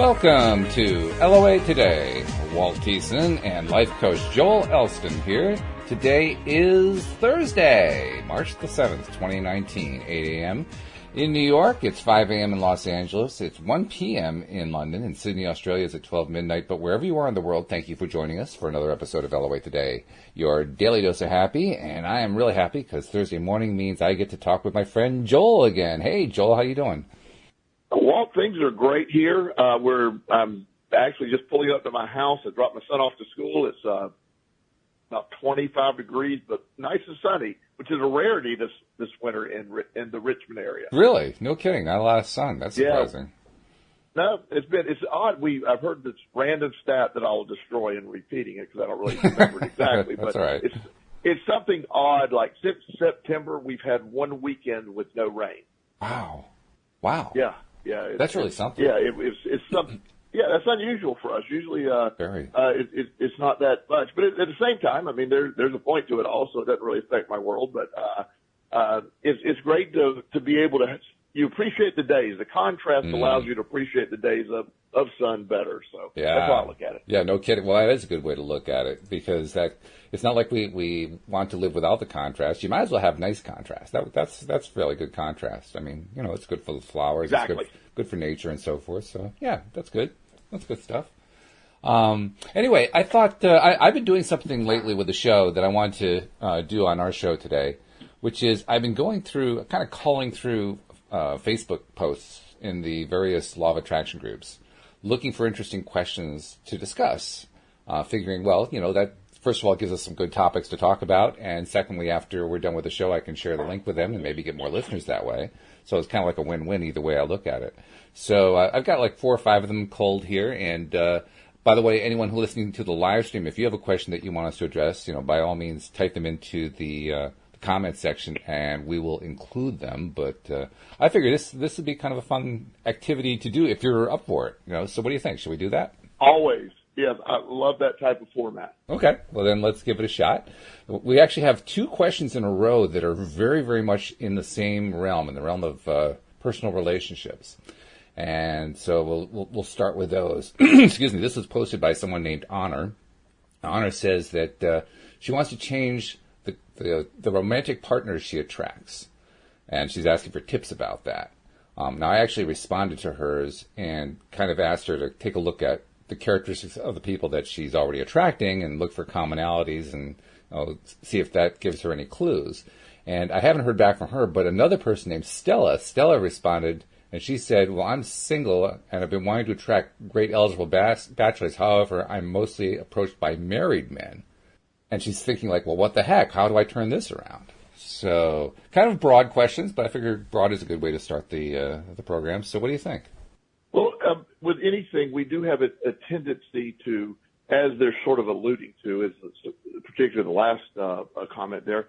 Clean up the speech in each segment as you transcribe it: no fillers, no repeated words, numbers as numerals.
Welcome to LOA Today. Walt Thiessen and life coach Joel Elston here. Today is Thursday, March the 7th, 2019, 8 a.m. in New York. It's 5 a.m. in Los Angeles. It's 1 p.m. in London. In Sydney, Australia, it's at 12 midnight. But wherever you are in the world, thank you for joining us for another episode of LOA Today, your daily dose of happy. And I am really happy because Thursday morning means I get to talk with my friend Joel again. Hey, Joel, how you doing? Well, things are great here. I'm actually just pulling up to my house. I dropped my son off to school. It's about 25 degrees, but nice and sunny, which is a rarity this winter in the Richmond area. Really? No kidding. Not a lot of sun. That's surprising. Yeah. No, it's odd. I've heard this random stat that I'll destroy in repeating it because I don't really remember it exactly. That's but all right. It's something odd. Like since September, we've had one weekend with no rain. Wow. Yeah. That's really something. Yeah, it's something. Yeah, that's unusual for us. Usually, it's not that much. But at the same time, I mean, there's a point to it also. It doesn't really affect my world, but it's great to be able to. You appreciate the days. The contrast allows you to appreciate the days of sun better. So that's how I look at it. Yeah, no kidding. Well, that is a good way to look at it because it's not like we want to live without the contrast. You might as well have nice contrast. That's fairly good contrast. I mean, it's good for the flowers. Exactly. It's good for nature and so forth. So yeah, that's good. That's good stuff. Anyway, I thought I've been doing something lately with the show that I wanted to do on our show today, which is I've been going through, kind of calling through Facebook posts in the various law of attraction groups, looking for interesting questions to discuss, figuring, that first of all gives us some good topics to talk about, and secondly, after we're done with the show, I can share the link with them and maybe get more listeners that way. So it's kind of like a win-win either way I look at it. So I've got like 4 or 5 of them cold here, and by the way, anyone who's listening to the live stream, if you have a question that you want us to address, by all means, type them into the comment section and we will include them. But I figure this would be kind of a fun activity to do if you're up for it. So what do you think? Should we do that? Always. Yes, I love that type of format. Okay, well then let's give it a shot. We actually have 2 questions in a row that are very, very much in the same realm, in the realm of personal relationships. And so we'll start with those. Excuse me. This was posted by someone named Honor. Honor says that she wants to change the romantic partners she attracts, and she's asking for tips about that. Now, I actually responded to hers and kind of asked her to take a look at the characteristics of the people that she's already attracting and look for commonalities and see if that gives her any clues. And I haven't heard back from her, but another person named Stella responded, and she said, well, I'm single and I've been wanting to attract great eligible bachelors. However, I'm mostly approached by married men. And she's thinking like, well, what the heck? How do I turn this around? So kind of broad questions, but I figured broad is a good way to start the program. So what do you think? Well, with anything, we do have a tendency to, as they're sort of alluding to, particularly the last comment there,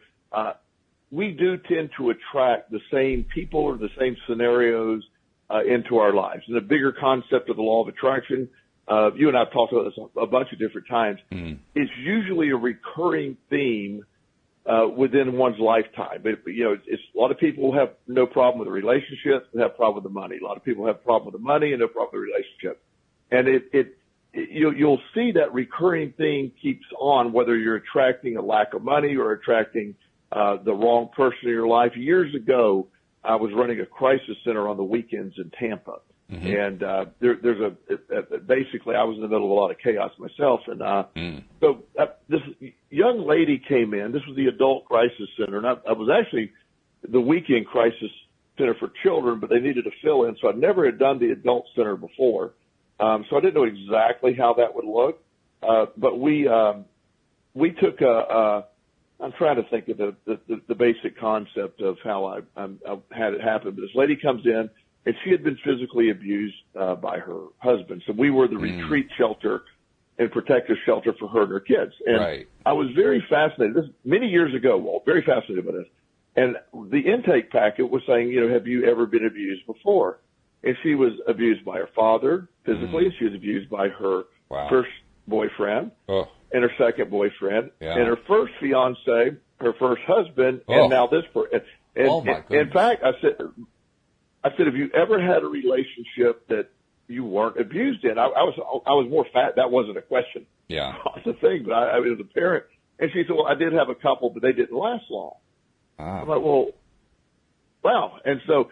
we do tend to attract the same people or the same scenarios into our lives. And the bigger concept of the law of attraction, you and I have talked about this a bunch of different times, it's usually a recurring theme within one's lifetime. But, it's a lot of people have no problem with the relationship, they have a problem with the money. A lot of people have a problem with the money and no problem with the relationship. And you'll see that recurring theme keeps on, whether you're attracting a lack of money or attracting the wrong person in your life. Years ago, I was running a crisis center on the weekends in Tampa. And basically I was in the middle of a lot of chaos myself. And so this young lady came in. This was the adult crisis center. And I was actually the weekend crisis center for children, but they needed to fill in. So I never had done the adult center before. So I didn't know exactly how that would look. But we took I'm trying to think of the basic concept of how I had it happen. But this lady comes in, and she had been physically abused by her husband. So we were the retreat shelter and protective shelter for her and her kids. And I was very fascinated. This many years ago, Walt, very fascinated by this. And the intake packet was saying, have you ever been abused before? And she was abused by her father physically, and she was abused by her first boyfriend and her second boyfriend and her first fiance, her first husband, and now this person. In fact, I said, have you ever had a relationship that you weren't weren't abused in. I was more fat. That wasn't a question. Yeah. It's a thing, but I was a parent. And she said, well, I did have a couple, but they didn't last long. I'm like, well, wow. And so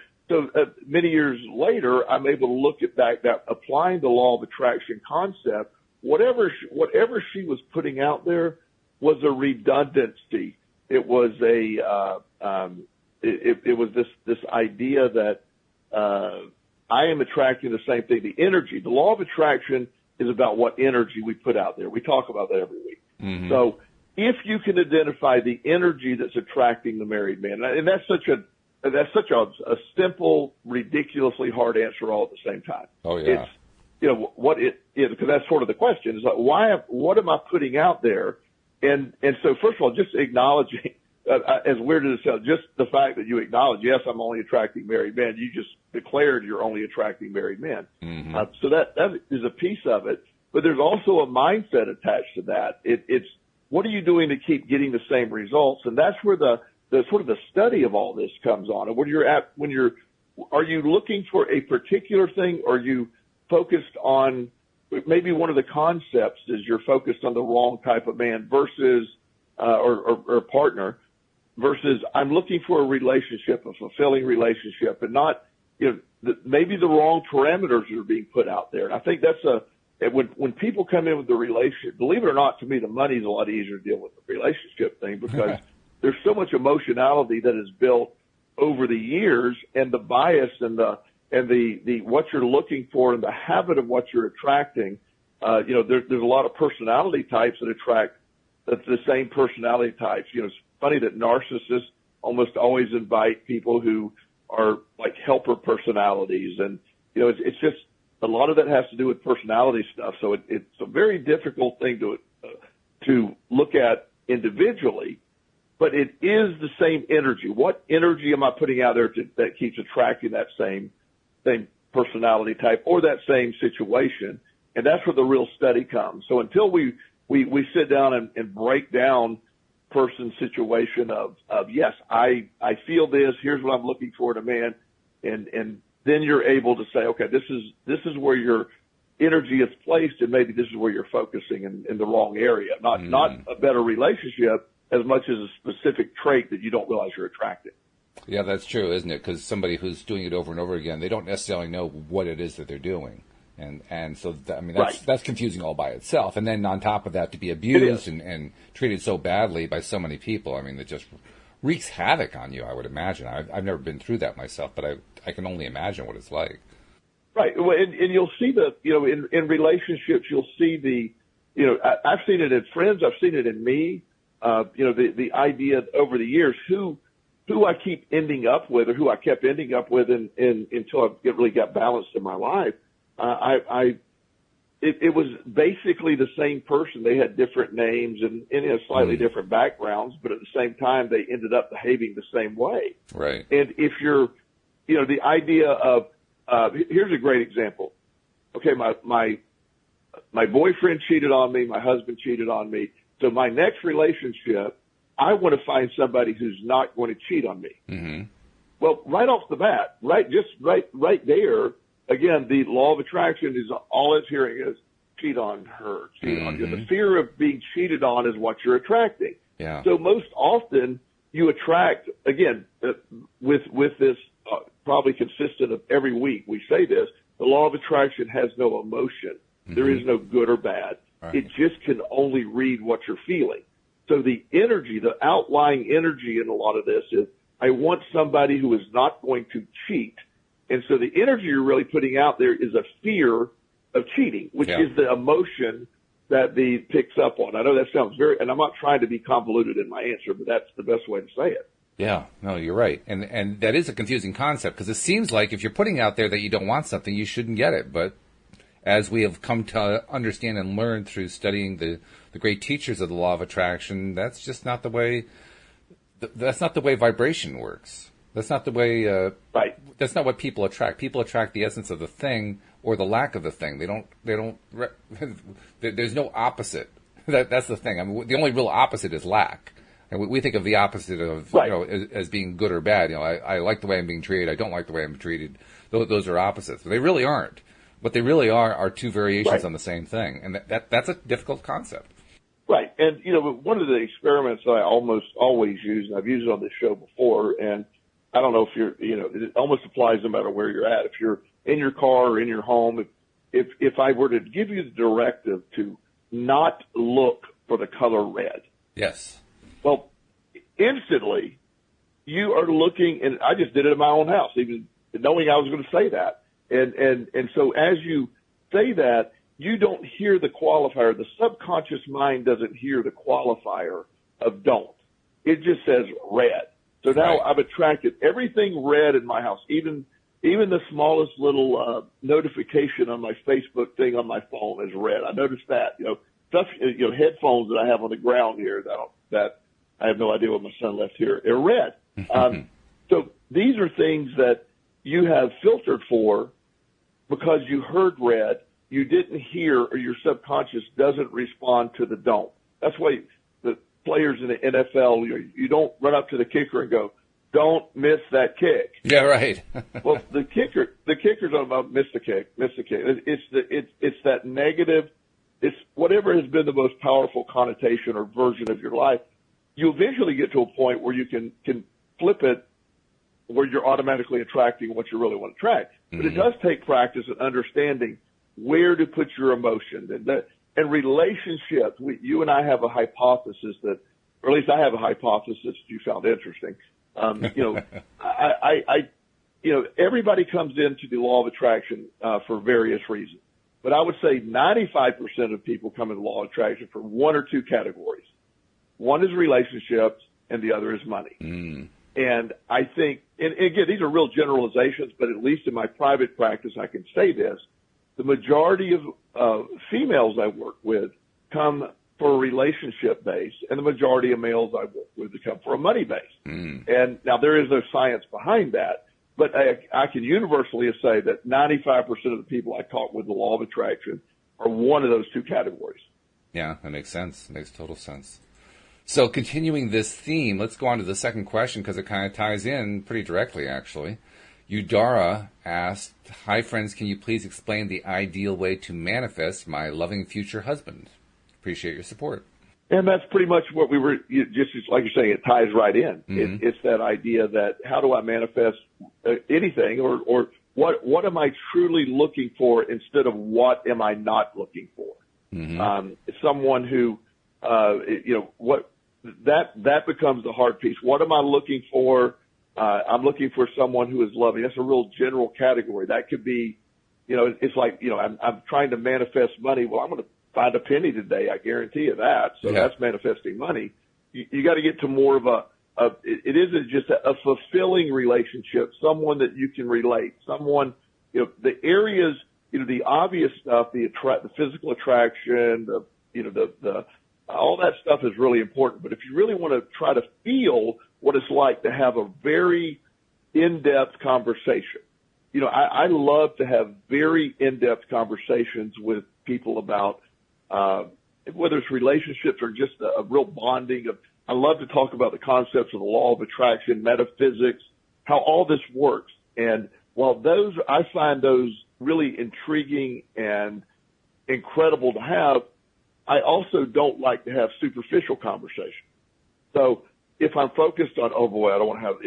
many years later, I'm able to look at that applying the law of attraction concept, whatever she was putting out there was a redundancy. It was it was this idea that, I am attracting the same thing. The energy, the law of attraction is about what energy we put out there. We talk about that every week. Mm-hmm. So if you can identify the energy that's attracting the married man, and that's such a simple, ridiculously hard answer all at the same time. Oh yeah. It's, what it is, because that's sort of the question is like, what am I putting out there? And so first of all, just acknowledging, as weird as it sounds, just the fact that you acknowledge, yes, I'm only attracting married men. You just declared you're only attracting married men. Mm-hmm. So that is a piece of it, but there's also a mindset attached to that. It's what are you doing to keep getting the same results? And that's where the sort of the study of all this comes on. And are you looking for a particular thing? Or are you focused on maybe one of the concepts is you're focused on the wrong type of man versus, or partner versus I'm looking for a relationship, a fulfilling relationship, and not, maybe the wrong parameters are being put out there. And I think that's when people come in with the relationship, believe it or not, to me, the money's a lot easier to deal with the relationship thing because there's so much emotionality that is built over the years, and the bias and the what you're looking for and the habit of what you're attracting. There's a lot of personality types that attract the same personality types. It's funny that narcissists almost always invite people who are like helper personalities, and it's just a lot of that has to do with personality stuff. So it's a very difficult thing to look at individually. But it is the same energy. What energy am I putting out there that keeps attracting that same personality type or that same situation? And that's where the real study comes. So until we sit down and break down person's situation of yes, I feel this, here's what I'm looking for in a man, and then you're able to say, okay, this is where your energy is placed, and maybe this is where you're focusing in the wrong area. Not a better relationship, as much as a specific trait that you don't realize you're attracting. Yeah, that's true, isn't it? Because somebody who's doing it over and over again, they don't necessarily know what it is that they're doing. And so, that's confusing all by itself. And then on top of that, to be abused and treated so badly by so many people, it just wreaks havoc on you, I would imagine. I've never been through that myself, but I can only imagine what it's like. Right. Well, and you'll see in relationships, you'll see I've seen it in friends, I've seen it in me. The idea over the years, who I keep ending up with, or who I kept ending up with until I really got balanced in my life. It was basically the same person. They had different names and slightly different backgrounds, but at the same time, they ended up behaving the same way. Right. And if you're, the idea of, here's a great example. Okay. My boyfriend cheated on me. My husband cheated on me. So my next relationship, I want to find somebody who's not going to cheat on me. Mm-hmm. Well, right off the bat, right there, again, the law of attraction is all it's hearing is cheat on her, cheat on you. The fear of being cheated on is what you're attracting. Yeah. So most often you attract, again, with this probably consistent of every week we say this, the law of attraction has no emotion. Mm-hmm. There is no good or bad. Right. It just can only read what you're feeling. So the energy, the outlying energy in a lot of this is, I want somebody who is not going to cheat. And so the energy you're really putting out there is a fear of cheating, which is the emotion that picks up on. I know that sounds and I'm not trying to be convoluted in my answer, but that's the best way to say it. Yeah, no, you're right. And that is a confusing concept, because it seems like if you're putting out there that you don't want something, you shouldn't get it. But as we have come to understand and learn through studying the great teachers of the law of attraction, that's just not the way. That's not the way vibration works. That's not the way. Right. That's not what people attract. People attract the essence of the thing or the lack of the thing. They don't. There's no opposite. That's the thing. The only real opposite is lack. And we think of the opposite of as being good or bad. I like the way I'm being treated. I don't like the way I'm treated. Those are opposites. But they really aren't. What they really are two variations Right. on the same thing, and that's a difficult concept. Right. And, one of the experiments that I almost always use, and I've used it on this show before, and I don't know if it almost applies no matter where you're at. If you're in your car or in your home, if I were to give you the directive to not look for the color red, Yes. well, instantly you are looking, and I just did it in my own house, even knowing I was going to say that. And so as you say that, you don't hear the qualifier. The subconscious mind doesn't hear the qualifier of don't. It just says red. So now Right. I've attracted everything red in my house, even the smallest little notification on my Facebook thing on my phone is red. I noticed that. Stuff, headphones that I have on the ground here that I have no idea what my son left here are red. So these are things that you have filtered for because you heard red, you didn't hear, or your subconscious doesn't respond to the don't. That's why the players in the NFL, you don't run up to the kicker and go, don't miss that kick. Yeah, right. Well, the kicker's not about miss the kick. It's that negative. It's whatever has been the most powerful connotation or version of your life. You eventually get to a point where you can flip it, where you're automatically attracting what you really want to attract. But it does take practice and understanding where to put your emotion. And relationships, you and I have a hypothesis that, or at least I have a hypothesis you found interesting. Everybody comes into the law of attraction for various reasons. But I would say 95% of people come into the law of attraction for one or two categories. One is relationships, and the other is money. And I think, and again, these are real generalizations, but at least in my private practice, I can say this. The majority of females I work with come for a relationship base, and the majority of males I work with come for a money base. And now there is no science behind that, but I can universally say that 95% of the people I talk with the law of attraction are one of those two categories. Yeah, that makes sense. It makes total sense. So continuing this theme, let's go on to the second question because it kind of ties in pretty directly, actually. Udara asked, "Hi, friends. Can you please explain the ideal way to manifest my loving future husband? Appreciate your support." And that's pretty much what we were, just like you're saying, it ties right in. It's that idea that how do I manifest anything, or what am I truly looking for instead of what am I not looking for? Someone who, that becomes the hard piece. What am I looking for? I'm looking for someone who is loving. That's a real general category. That could be, it's like, I'm trying to manifest money. Well, I'm going to find a penny today. I guarantee you that. So that's manifesting money. You got to get to more of it isn't just a fulfilling relationship, someone that you can relate, someone, the areas, the obvious stuff, the physical attraction, all that stuff is really important. But if you really want to try to feel what it's like to have a very in-depth conversation, I love to have very in-depth conversations with people about, whether it's relationships or just a real bonding. I love to talk about the concepts of the law of attraction, metaphysics, how all this works. And while I find those really intriguing and incredible to have, I also don't like to have superficial conversation. So if I'm focused on, oh boy, I don't want to have,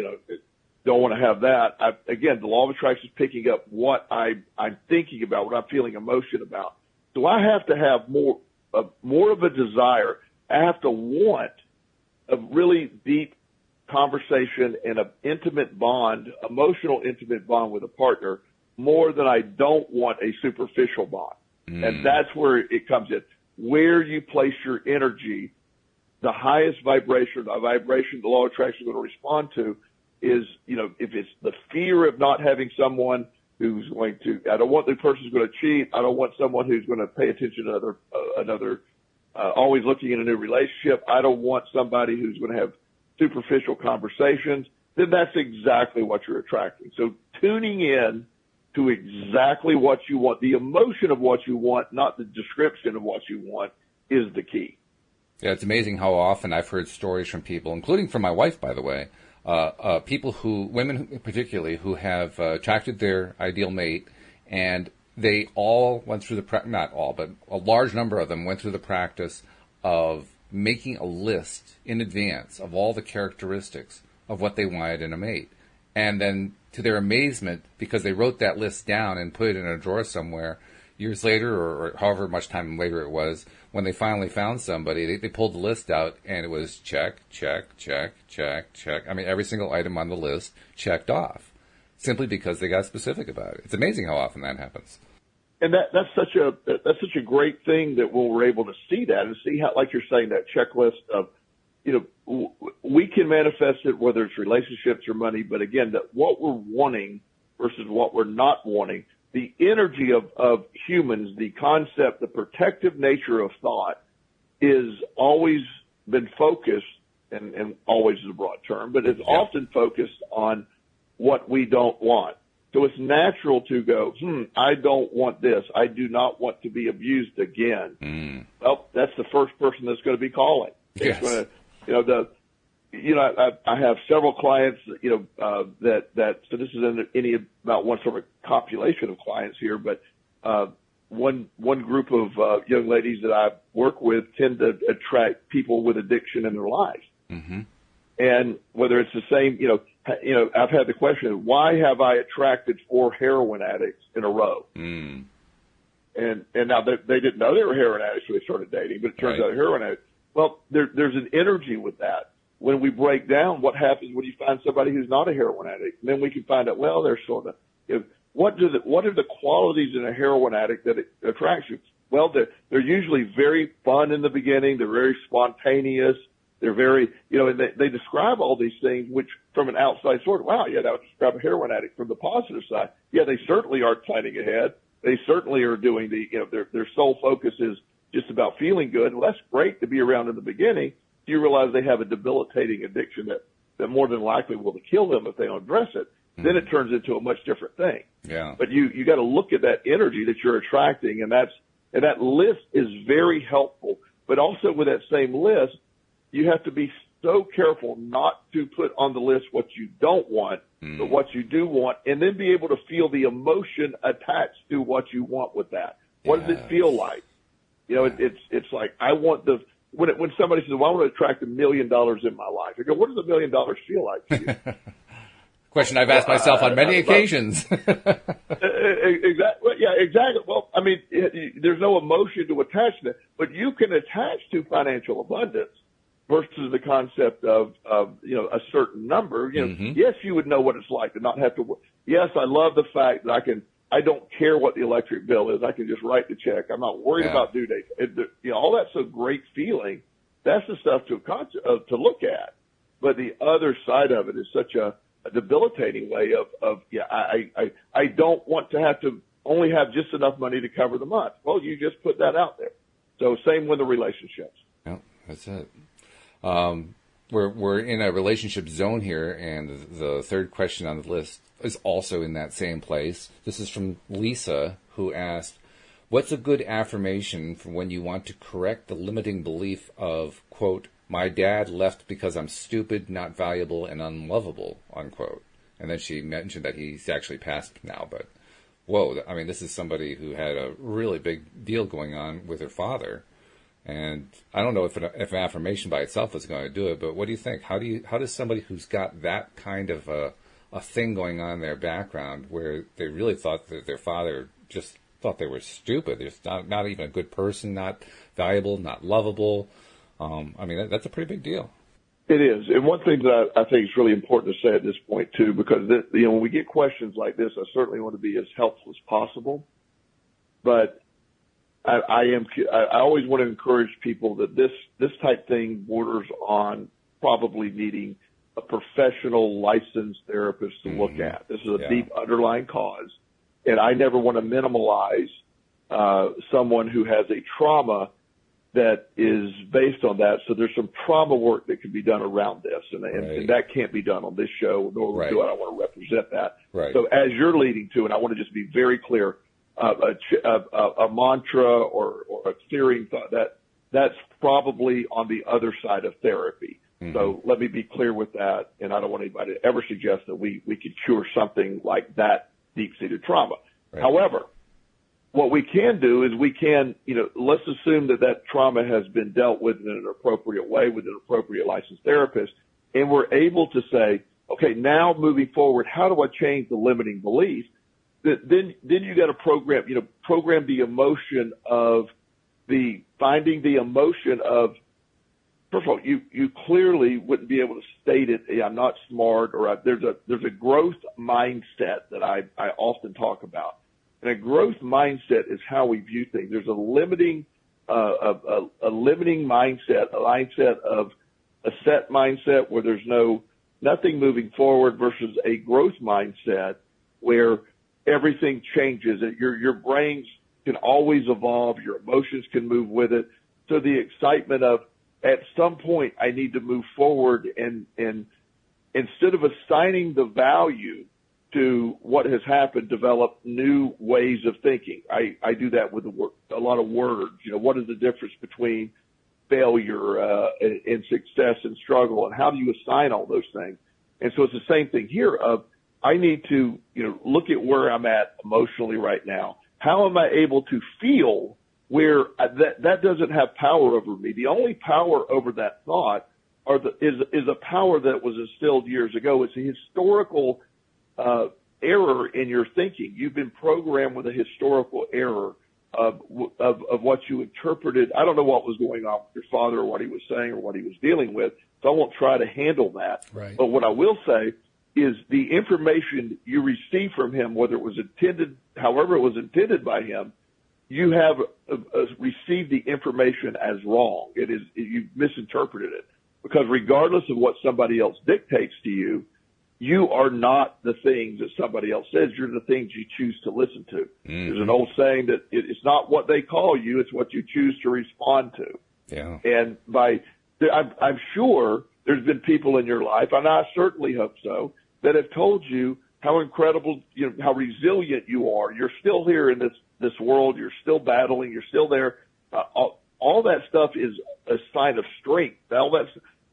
don't want to have that. Again, the law of attraction is picking up what I'm thinking about, what I'm feeling emotion about. So I have to have more of a desire. I have to want a really deep conversation and an intimate bond, emotional intimate bond with a partner, more than I don't want a superficial bond. And that's where it comes in. Where you place your energy, the highest vibration, the vibration the law of attraction is going to respond to is, if it's the fear of not having someone who's going to, I don't want the person who's going to cheat. I don't want someone who's going to pay attention to always looking at a new relationship. I don't want somebody who's going to have superficial conversations. Then that's exactly what you're attracting. So tuning in to exactly what you want, the emotion of what you want, not the description of what you want, is the key. Yeah, it's amazing how often I've heard stories from people, including from my wife, by the way, women particularly, who have attracted their ideal mate, and they all went through not all, but a large number of them went through the practice of making a list in advance of all the characteristics of what they wanted in a mate. And then, to their amazement, because they wrote that list down and put it in a drawer somewhere, years later, or however much time later it was, when they finally found somebody, they pulled the list out, and it was check, check, check, check, check. I mean, every single item on the list checked off, simply because they got specific about it. It's amazing how often that happens. And that's such a great thing that we're able to see that and see how, like you're saying, that checklist of, we can manifest it whether it's relationships or money, but again, that what we're wanting versus what we're not wanting, the energy of humans, the concept, the protective nature of thought is always been focused, and always is a broad term, but it's often focused on what we don't want. So it's natural to go, I don't want this. I do not want to be abused again. Well, that's the first person that's going to be calling. Yes. It's going to, I have several clients, so this is about one sort of compilation of clients here, but, one group of, young ladies that I work with tend to attract people with addiction in their lives. Mm-hmm. And whether it's the same, I've had the question, why have I attracted 4 heroin addicts in a row? And now they didn't know they were heroin addicts when they started dating, but it turns out they're heroin addicts. Well, there's an energy with that. When we break down, what happens when you find somebody who's not a heroin addict? And then we can find out, well, they're sort of, what are the qualities in a heroin addict that attracts you? Well, they're usually very fun in the beginning. They're very spontaneous. They're very, and they describe all these things, which from an outside source, wow, yeah, that would describe a heroin addict. From the positive side, yeah, they certainly are planning ahead. They certainly are doing their sole focus is just about feeling good. Well, that's great to be around in the beginning. You realize they have a debilitating addiction that more than likely will kill them if they don't address it. Mm-hmm. Then it turns into a much different thing. Yeah. But you got to look at that energy that you're attracting, and that list is very helpful. But also with that same list, you have to be so careful not to put on the list what you don't want, but what you do want, and then be able to feel the emotion attached to what you want with that. What does it feel like? It's like, I want when somebody says, well, I want to attract $1 million in my life, I go, what does $1 million feel like to you? Question I've asked myself on many occasions. Exactly. Yeah, exactly. Well, I mean, there's no emotion to attach to it, but you can attach to financial abundance versus the concept of a certain number. Yes, you would know what it's like to not have to. Yes, I love the fact that I don't care what the electric bill is. I can just write the check. I'm not worried about due dates. All that's a great feeling. That's the stuff to look at. But the other side of it is such a debilitating way I don't want to have to only have just enough money to cover the month. Well, you just put that out there. So same with the relationships. Yeah, that's it. We're in a relationship zone here, and the third question on the list is also in that same place. This is from Lisa, who asked, what's a good affirmation for when you want to correct the limiting belief of, quote, my dad left because I'm stupid, not valuable, and unlovable, unquote. And then she mentioned that he's actually passed now, but whoa, I mean, this is somebody who had a really big deal going on with her father. And I don't know if an affirmation by itself is going to do it, but what do you think? How does somebody who's got that kind of a thing going on in their background, where they really thought that their father just thought they were stupid, they're not even a good person, not valuable, not lovable? I mean, that's a pretty big deal. It is. And one thing that I think is really important to say at this point, too, because when we get questions like this, I certainly want to be as helpful as possible. But I always want to encourage people that this type thing borders on probably needing a professional licensed therapist to look at. This is a deep underlying cause. And I never want to minimalize someone who has a trauma that is based on that. So there's some trauma work that can be done around this, and that can't be done on this show, nor do I don't want to represent that. Right. So as you're leading to, and I want to just be very clear, a mantra or a theory thought that's probably on the other side of therapy. Mm-hmm. So let me be clear with that, and I don't want anybody to ever suggest that we could cure something like that deep-seated trauma. Right. However, what we can do is let's assume that trauma has been dealt with in an appropriate way with an appropriate licensed therapist, and we're able to say, okay, now moving forward, how do I change the limiting belief? Then you got to program the emotion of finding the emotion of, first of all, you clearly wouldn't be able to state it. Hey, I'm not smart, or there's a growth mindset that I often talk about. And a growth mindset is how we view things. There's a limiting mindset, a mindset of a set mindset where there's nothing moving forward, versus a growth mindset where everything changes. Your brains can always evolve. Your emotions can move with it. So the excitement of, at some point, I need to move forward, and instead of assigning the value to what has happened, develop new ways of thinking. I do that with a lot of words. What is the difference between failure and success and struggle, and how do you assign all those things? And so it's the same thing here of, I need to, look at where I'm at emotionally right now. How am I able to feel where that doesn't have power over me? The only power over that thought is a power that was instilled years ago. It's a historical error in your thinking. You've been programmed with a historical error of what you interpreted. I don't know what was going on with your father, or what he was saying, or what he was dealing with, so I won't try to handle that. Right. But what I will say is the information you receive from him, whether it was intended, however it was intended by him, you have received the information as wrong. You misinterpreted it, because regardless of what somebody else dictates to you, you are not the things that somebody else says. You're the things you choose to listen to. Mm-hmm. There's an old saying that it's not what they call you, it's what you choose to respond to. Yeah. And I'm sure there's been people in your life, and I certainly hope so, that have told you how incredible, how resilient you are. You're still here in this world. You're still battling. You're still there. All that stuff is a sign of strength.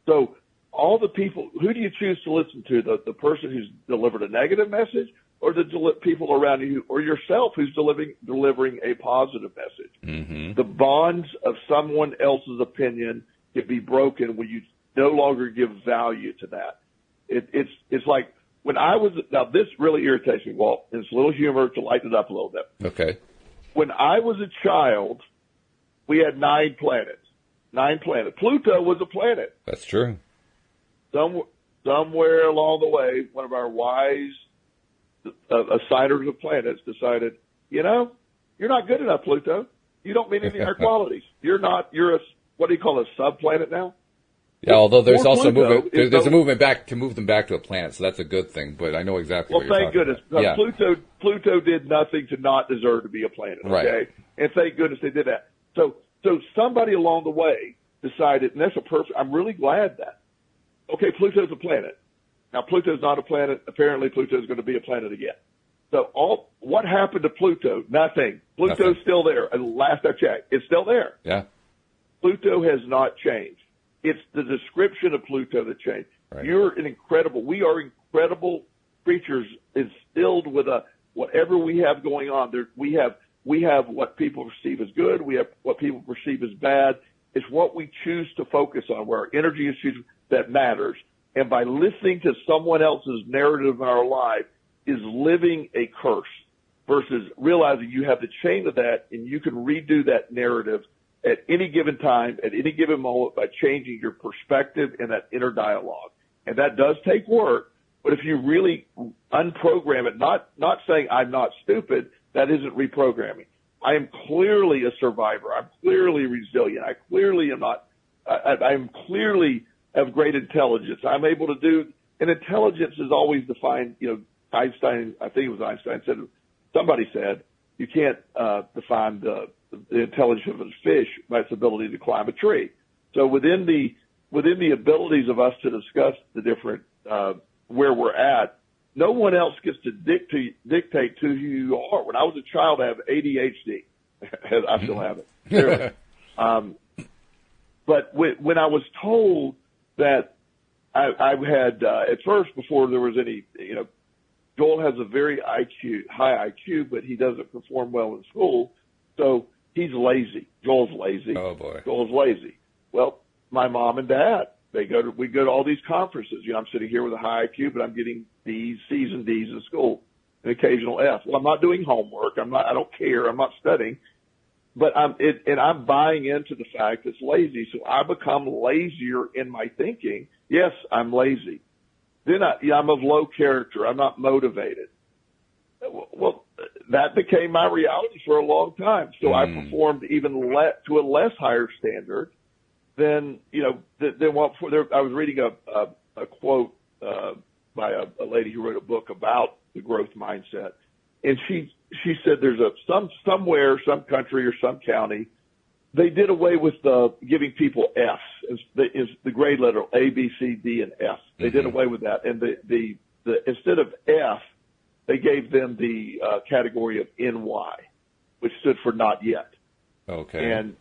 So all the people, who do you choose to listen to? The person who's delivered a negative message, or the people around you, or yourself who's delivering a positive message? Mm-hmm. The bonds of someone else's opinion can be broken when you no longer give value to that. It's like, now this really irritates me, Walt, and it's a little humor to lighten it up a little bit. Okay. When I was a child, we had 9 planets. 9 planets. Pluto was a planet. That's true. Somewhere along the way, one of our wise assigners of planets decided, you're not good enough, Pluto. You don't meet any of our qualities. You're what do you call a subplanet now? Yeah, although there's also there's a movement back to move them back to a planet, so that's a good thing. But I know exactly what you're talking about. Well, thank goodness. Pluto did nothing to not deserve to be a planet. Okay, right. And thank goodness they did that. So somebody along the way decided, and that's I'm really glad that. Okay, Pluto's a planet. Now Pluto's not a planet. Apparently, Pluto's going to be a planet again. So what happened to Pluto? Nothing. Pluto's still there. And last I checked, it's still there. Yeah. Pluto has not changed. It's the description of Pluto that changed. Right. We are incredible creatures instilled with whatever we have going on. We have what people perceive as good. We have what people perceive as bad. It's what we choose to focus on, where our energy is that matters. And by listening to someone else's narrative in our life is living a curse, versus realizing you have the chain of that and you can redo that narrative at any given time, at any given moment, by changing your perspective and that inner dialogue. And that does take work, but if you really unprogram it, not saying I'm not stupid, that isn't reprogramming. I am clearly a survivor. I'm clearly resilient. I clearly am not, I'm clearly have great intelligence. I'm able to do, and intelligence is always defined, Einstein, I think it was Einstein, somebody said, you can't define the intelligence of a fish by its ability to climb a tree. So within the abilities of us to discuss the different where we're at, no one else gets to dictate to who you are. When I was a child, I have ADHD. I still have it. But when I was told that I had at first, before there was any Joel has a very high IQ, but he doesn't perform well in school. So he's lazy. Joel's lazy. Oh boy. Joel's lazy. Well, my mom and dad, we go to all these conferences. I'm sitting here with a high IQ, but I'm getting D's, C's and D's in school, an occasional F. Well, I'm not doing homework. I don't care. I'm not studying, but I'm buying into the fact it's lazy. So I become lazier in my thinking. Yes, I'm lazy. Then I'm of low character. I'm not motivated. Well, that became my reality for a long time. So I performed even to a less higher standard than what I was reading a quote by a lady who wrote a book about the growth mindset, and she said there's somewhere, some country or some county, they did away with giving people F's, the grade letter A, B, C, D, and F. They did away with that, and the instead of F, they gave them the category of NY, which stood for not yet. Okay. And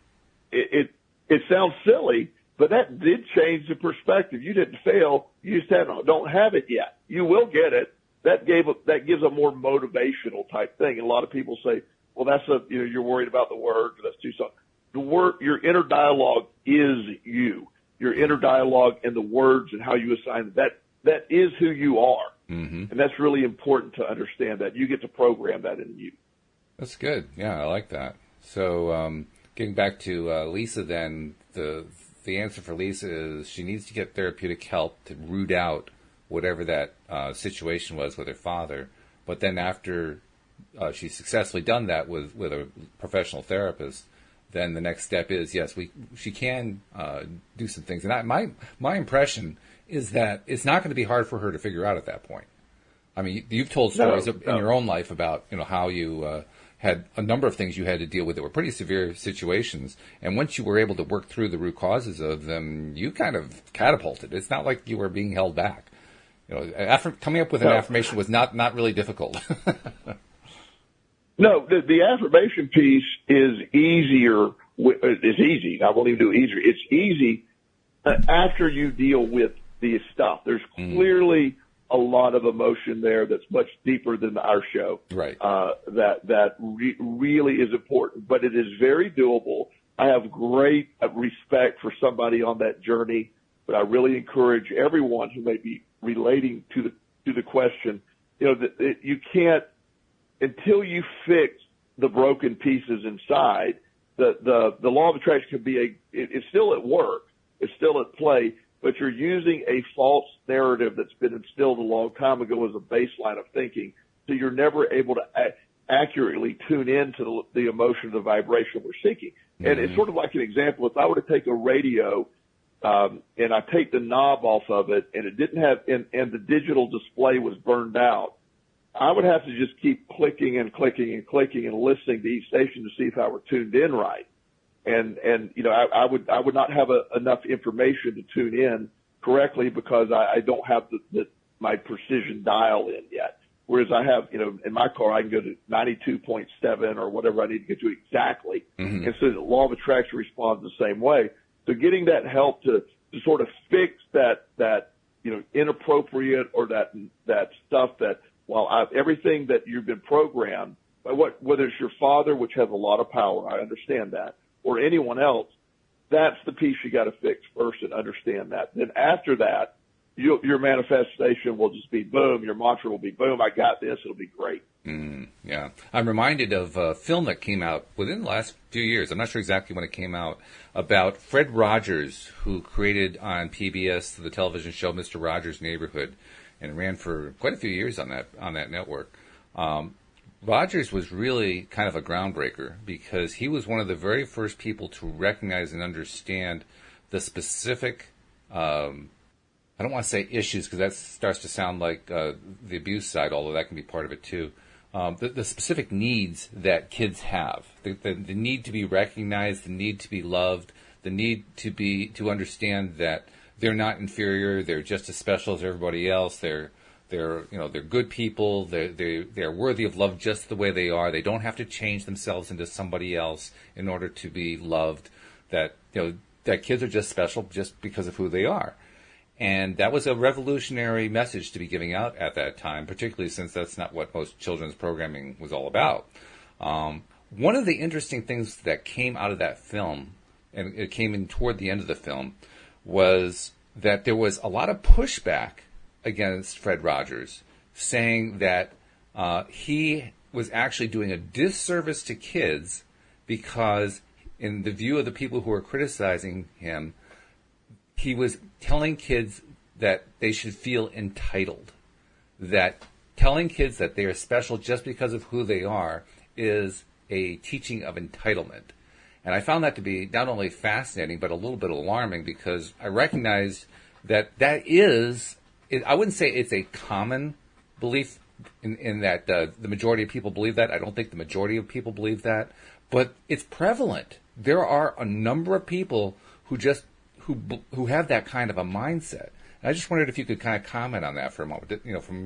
it sounds silly, but that did change the perspective. You didn't fail. You just don't have it yet. You will get it. That gives a more motivational type thing. And a lot of people say, well, you're worried about the word. That's too soft. The word, your inner dialogue is you. Your inner dialogue and the words and how you assign that is who you are. Mm-hmm. And that's really important to understand that. You get to program that in you. That's good. Yeah, I like that. So getting back to Lisa then, the answer for Lisa is she needs to get therapeutic help to root out whatever that situation was with her father. But then after she's successfully done that with a professional therapist, then the next step is, yes, she can do some things. And my impression is that it's not going to be hard for her to figure out at that point. I mean, you've told stories in your own life about how you had a number of things you had to deal with that were pretty severe situations. And once you were able to work through the root causes of them, you kind of catapulted. It's not like you were being held back. Coming up with an affirmation was not really difficult. No, the affirmation piece is easier. It's easy. I won't even do easier. It's easy after you deal with the stuff. There's clearly a lot of emotion there that's much deeper than our show. Right. That really is important, but it is very doable. I have great respect for somebody on that journey, but I really encourage everyone who may be relating to the question, that you can't, until you fix the broken pieces inside, the law of attraction can it's still at work. It's still at play, but you're using a false narrative that's been instilled a long time ago as a baseline of thinking. So you're never able to accurately tune into the emotion, the vibration we're seeking. Mm-hmm. And it's sort of like an example. If I were to take a radio, and I take the knob off of it and it didn't have, and the digital display was burned out, I would have to just keep clicking and clicking and clicking and listening to each station to see if I were tuned in right. And I would not have enough information to tune in correctly because I don't have my precision dial in yet. Whereas I have, in my car, I can go to 92.7 or whatever I need to get to exactly. Mm-hmm. And so the law of attraction responds the same way. So getting that help to sort of fix that inappropriate or that stuff that, everything that you've been programmed, whether it's your father, which has a lot of power, I understand that, or anyone else, that's the piece you got to fix first and understand that. Then after that, your manifestation will just be boom. Your mantra will be boom. I got this. It'll be great. Yeah. I'm reminded of a film that came out within the last few years. I'm not sure exactly when it came out, about Fred Rogers, who created on PBS the television show Mr. Rogers' Neighborhood, and ran for quite a few years on that network. Rogers was really kind of a groundbreaker because he was one of the very first people to recognize and understand the specific, I don't want to say issues because that starts to sound like the abuse side, although that can be part of it too. The specific needs that kids have, the need to be recognized, the need to be loved, the need to understand that they're not inferior, they're just as special as everybody else. They're good people. They're worthy of love just the way they are. They don't have to change themselves into somebody else in order to be loved. That kids are just special just because of who they are. And that was a revolutionary message to be giving out at that time, particularly since that's not what most children's programming was all about. One of the interesting things that came out of that film, and it came in toward the end of the film, was that there was a lot of pushback against Fred Rogers, saying that he was actually doing a disservice to kids because, in the view of the people who were criticizing him, he was telling kids that they should feel entitled, that telling kids that they are special just because of who they are is a teaching of entitlement. And I found that to be not only fascinating, but a little bit alarming, because I recognized that is, I wouldn't say it's a common belief in that the majority of people believe that. I don't think the majority of people believe that, but it's prevalent. There are a number of people who have that kind of a mindset. And I just wondered if you could kind of comment on that for a moment,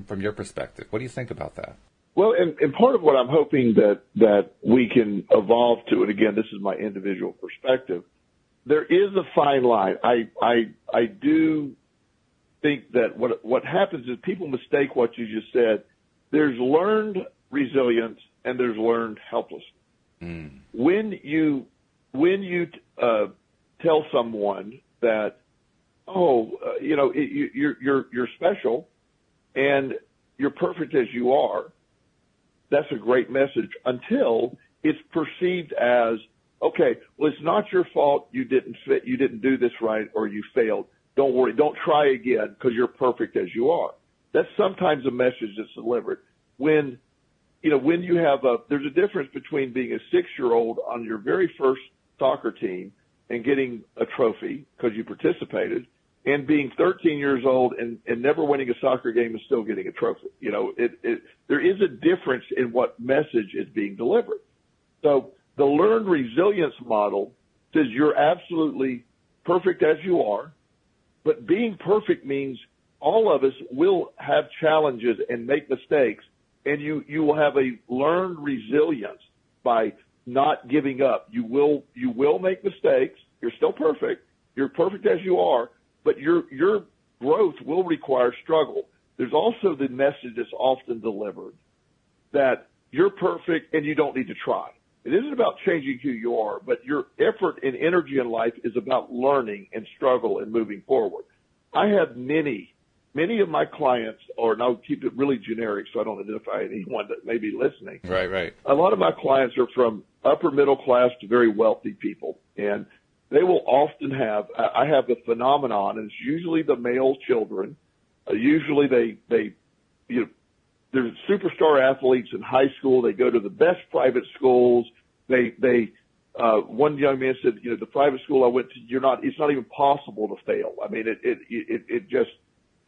from your perspective. What do you think about that? Well, and part of what I'm hoping that we can evolve to, and again, this is my individual perspective, there is a fine line. I do think that what happens is people mistake what you just said. There's learned resilience and there's learned helplessness. Mm. When you tell someone that, you're special and you're perfect as you are, that's a great message until it's perceived as, okay, well, it's not your fault. You didn't do this right, or you failed. Don't worry. Don't try again because you're perfect as you are. That's sometimes a message that's delivered. When you have there's a difference between being a 6-year-old on your very first soccer team and getting a trophy because you participated, and being 13 years old and never winning a soccer game and still getting a trophy. There is a difference in what message is being delivered. So the learned resilience model says you're absolutely perfect as you are, but being perfect means all of us will have challenges and make mistakes, and you will have a learned resilience by not giving up. You will make mistakes. You're still perfect. You're perfect as you are, but your growth will require struggle. There's also the message that's often delivered that you're perfect and you don't need to try. It isn't about changing who you are, but your effort and energy in life is about learning and struggle and moving forward. I have many of my clients, and I'll keep it really generic so I don't identify anyone that may be listening. Right. A lot of my clients are from upper middle class to very wealthy people, and they will often I have a phenomenon, and it's usually the male children. Usually they're superstar athletes in high school. They go to the best private schools. One young man said, the private school I went to, it's not even possible to fail. I mean,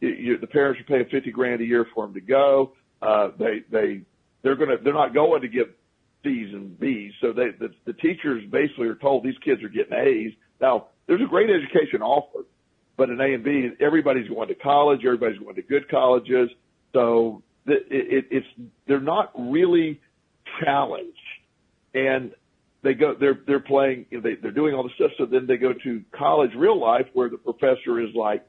the parents are paying $50,000 a year for them to go. They're not going to give C's and B's. So the teachers basically are told these kids are getting A's. Now, there's a great education offered, but an A and B, everybody's going to college. Everybody's going to good colleges. So they're not really challenged, and they're playing, they're doing all the stuff. So then they go to college real life where the professor is like,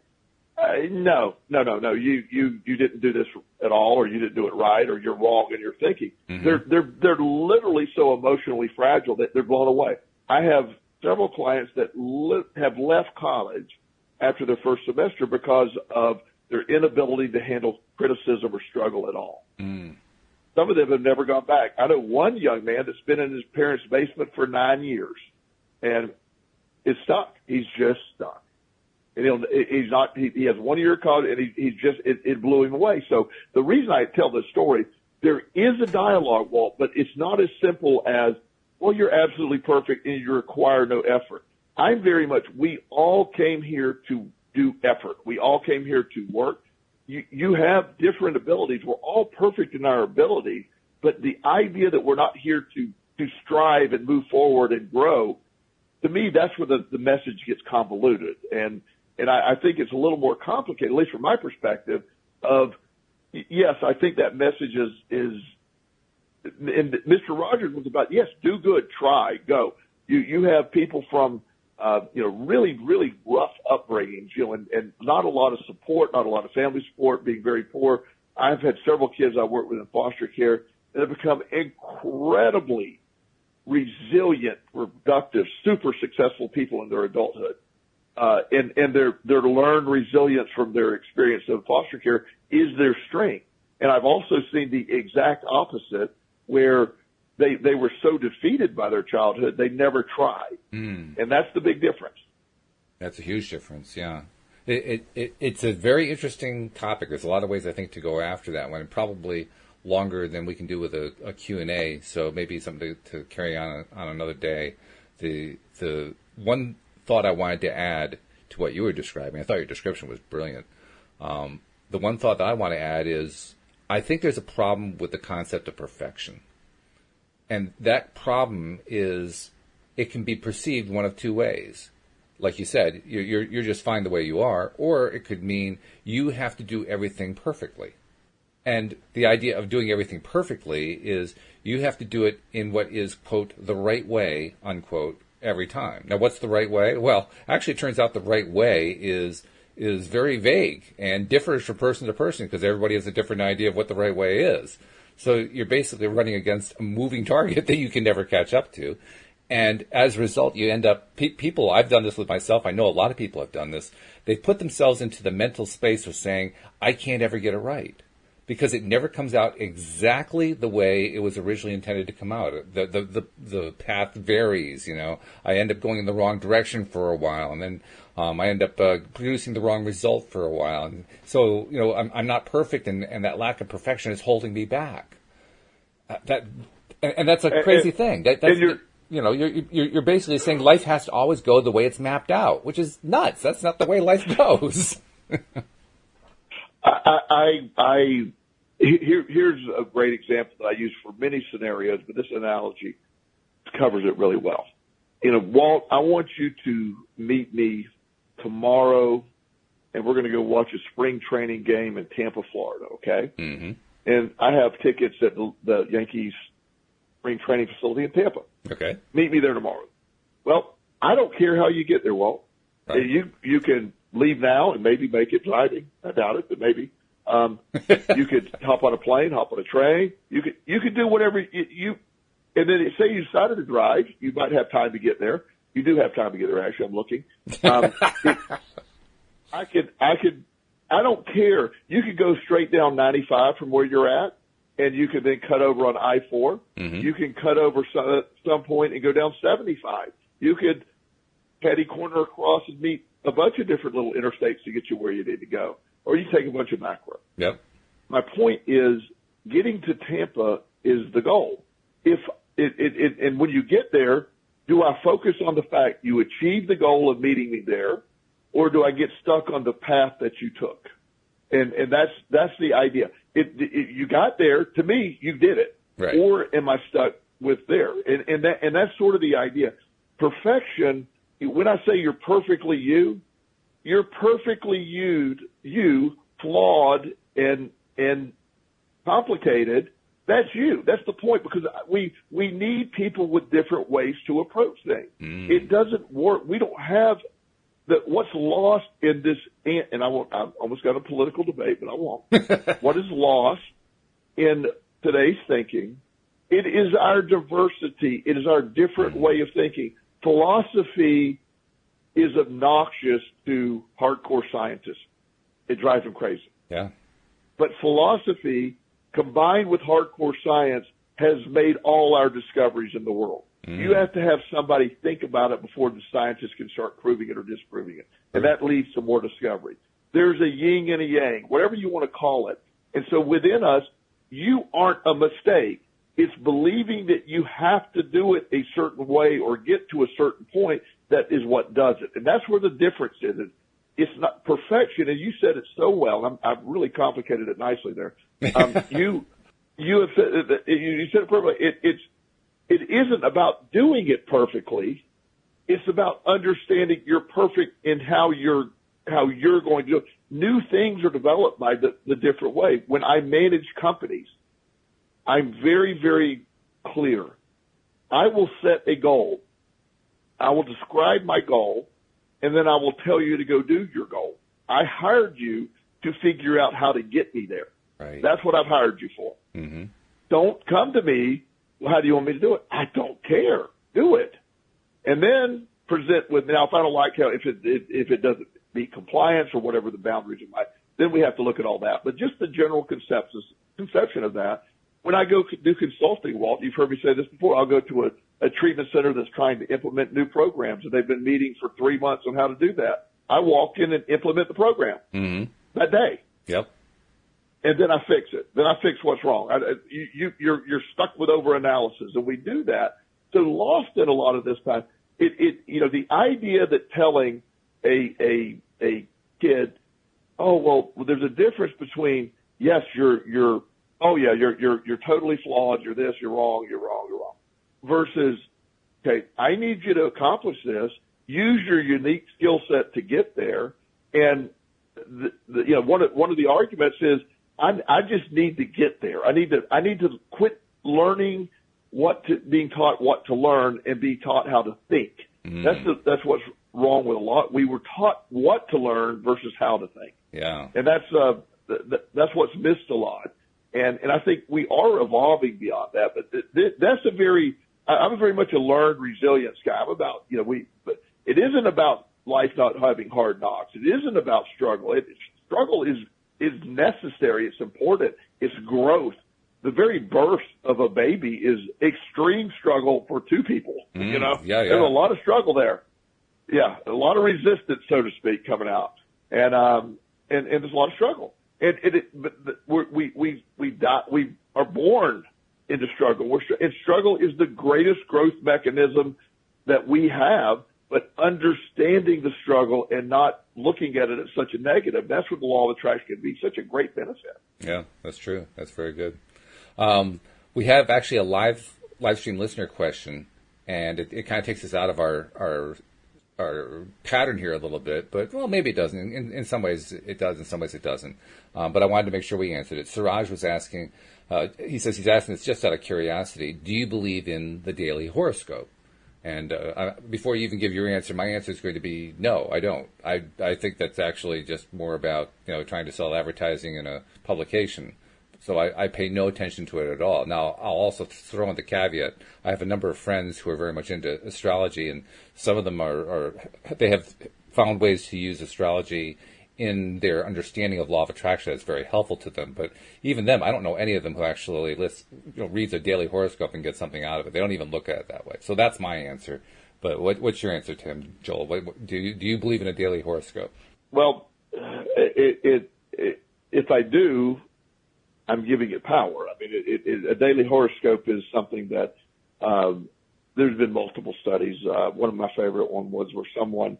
no, you didn't do this at all, or you didn't do it right, or you're wrong in your thinking. Mm-hmm. They're literally so emotionally fragile that they're blown away. I have several clients that have left college after their first semester because of their inability to handle criticism or struggle at all. Mm. Some of them have never gone back. I know one young man that's been in his parents' basement for 9 years and is stuck. He's just stuck. And he has 1 year of college, and it blew him away. So the reason I tell this story, there is a dialogue, Walt, but it's not as simple as, well, you're absolutely perfect and you require no effort. I'm very much, we all came here to do effort. We all came here to work. You have different abilities. We're all perfect in our ability, but the idea that we're not here to strive and move forward and grow, to me, that's where the message gets convoluted. And I think it's a little more complicated, at least from my perspective, of, yes, I think that message is and Mr. Rogers was about, yes, do good, try, go. You have people from really, really rough upbringings, and not a lot of support, not a lot of family support, being very poor. I've had several kids I work with in foster care that have become incredibly resilient, productive, super successful people in their adulthood. And their learned resilience from their experience of foster care is their strength. And I've also seen the exact opposite, where they were so defeated by their childhood, they never tried. And that's the big difference. That's a huge difference, yeah. It's a very interesting topic. There's a lot of ways, I think, to go after that one, and probably longer than we can do with a Q&A, so maybe something to carry on another day. The one thought I wanted to add to what you were describing, I thought your description was brilliant. The one thought that I want to add is, I think there's a problem with the concept of perfection. And that problem is, it can be perceived one of two ways. Like you said, you're just fine the way you are, or it could mean you have to do everything perfectly. And the idea of doing everything perfectly is you have to do it in what is, quote, the right way, unquote, every time. Now, what's the right way? Well, actually, it turns out the right way is very vague and differs from person to person, because everybody has a different idea of what the right way is. So you're basically running against a moving target that you can never catch up to. And as a result, you end up, people, I've done this with myself, I know a lot of people have done this, they've put themselves into the mental space of saying, I can't ever get it right, because it never comes out exactly the way it was originally intended to come out. The path varies, I end up going in the wrong direction for a while, and then I end up producing the wrong result for a while. And so, I'm not perfect, and that lack of perfection is holding me back. And that's a crazy thing. You're basically saying life has to always go the way it's mapped out, which is nuts. That's not the way life goes. Here's a great example that I use for many scenarios, but this analogy covers it really well. Walt, I want you to meet me tomorrow, and we're going to go watch a spring training game in Tampa, Florida, okay? Mm-hmm. And I have tickets at the Yankees spring training facility in Tampa. Okay. Meet me there tomorrow. Well, I don't care how you get there, Walt. Right. You can leave now and maybe make it driving. I doubt it, but maybe. You could hop on a plane, hop on a train. You could do whatever you and then say you decided to drive. You might have time to get there. You do have time to get there. Actually, I'm looking. I don't care. You could go straight down 95 from where you're at, and you could then cut over on I-4. Mm-hmm. You can cut over some point and go down 75. You could catty corner across and meet a bunch of different little interstates to get you where you need to go. Or you take a bunch of back roads. Yep. My point is, getting to Tampa is the goal. And when you get there, do I focus on the fact you achieved the goal of meeting me there, or do I get stuck on the path that you took? And that's the idea. You got there. To me, you did it. Right. Or am I stuck with there? And that's sort of the idea. Perfection. When I say you're perfectly you, you're perfectly you, flawed and complicated. That's you. That's the point, because we need people with different ways to approach things. Mm. It doesn't work. We don't have what's lost in this, and I almost got a political debate, but I won't. What is lost in today's thinking? It is our diversity. It is our different way of thinking. Philosophy is obnoxious to hardcore scientists. It drives them crazy. Yeah. But philosophy, combined with hardcore science, has made all our discoveries in the world. Mm. You have to have somebody think about it before the scientists can start proving it or disproving it. And that leads to more discovery. There's a yin and a yang, whatever you want to call it. And so within us, you aren't a mistake. It's believing that you have to do it a certain way or get to a certain point that is what does it. And that's where the difference is. It's not perfection, and you said it so well. I've really complicated it nicely there. You have said you said it perfectly. It isn't about doing it perfectly. It's about understanding you're perfect in how you're going to do it. New things are developed by the different way. When I manage companies, I'm very, very clear. I will set a goal. I will describe my goal, and then I will tell you to go do your goal. I hired you to figure out how to get me there. Right. That's what I've hired you for. Mm-hmm. Don't come to me, well, how do you want me to do it? I don't care. Do it. And then present with, now if I don't like how, if it doesn't meet compliance or whatever the boundaries are, then we have to look at all that. But just the general conception of that, when I go do consulting, Walt, you've heard me say this before, I'll go to a treatment center that's trying to implement new programs, and they've been meeting for 3 months on how to do that. I walk in and implement the program that day. Yep. And then I fix it. Then I fix what's wrong. You're stuck with overanalysis, and we do that. So lost in a lot of this time, the idea that telling a kid, oh, well, there's a difference between, yes, you're totally flawed, you're this, you're wrong, versus, okay, I need you to accomplish this, use your unique skill set to get there, and one of the arguments is I just need to get there. I need to quit learning being taught what to learn and be taught how to think. That's what's wrong with a lot. We were taught what to learn versus how to think. Yeah. And that's what's missed a lot. And I think we are evolving beyond that. But I'm very much a learned resilience guy. I'm about, but it isn't about life not having hard knocks. It isn't about struggle. Struggle is necessary. It's important. It's growth. The very birth of a baby is extreme struggle for two people. Yeah. There's a lot of struggle there. Yeah, a lot of resistance, so to speak, coming out, and there's a lot of struggle. We are born into struggle. And struggle is the greatest growth mechanism that we have. But understanding the struggle and not looking at it as such a negative, that's what the law of attraction can be such a great benefit. Yeah, that's true. That's very good. We have actually a live stream listener question, and it kind of takes us out of our pattern here a little bit, but well, maybe it doesn't. In some ways it does, in some ways it doesn't. But I wanted to make sure we answered it. Siraj was asking, he says he's asking this just out of curiosity, do you believe in the daily horoscope? And before you even give your answer, my answer is going to be no, I don't. I think that's actually just more about trying to sell advertising in a publication. So I pay no attention to it at all. Now, I'll also throw in the caveat. I have a number of friends who are very much into astrology, and some of them they have found ways to use astrology in their understanding of law of attraction that's very helpful to them. But even them, I don't know any of them who actually reads a daily horoscope and gets something out of it. They don't even look at it that way. So that's my answer. But what's your answer, Tim, Joel? Do you believe in a daily horoscope? Well, if I do, I'm giving it power. I mean, a daily horoscope is something that there's been multiple studies. One of my favorite one was where someone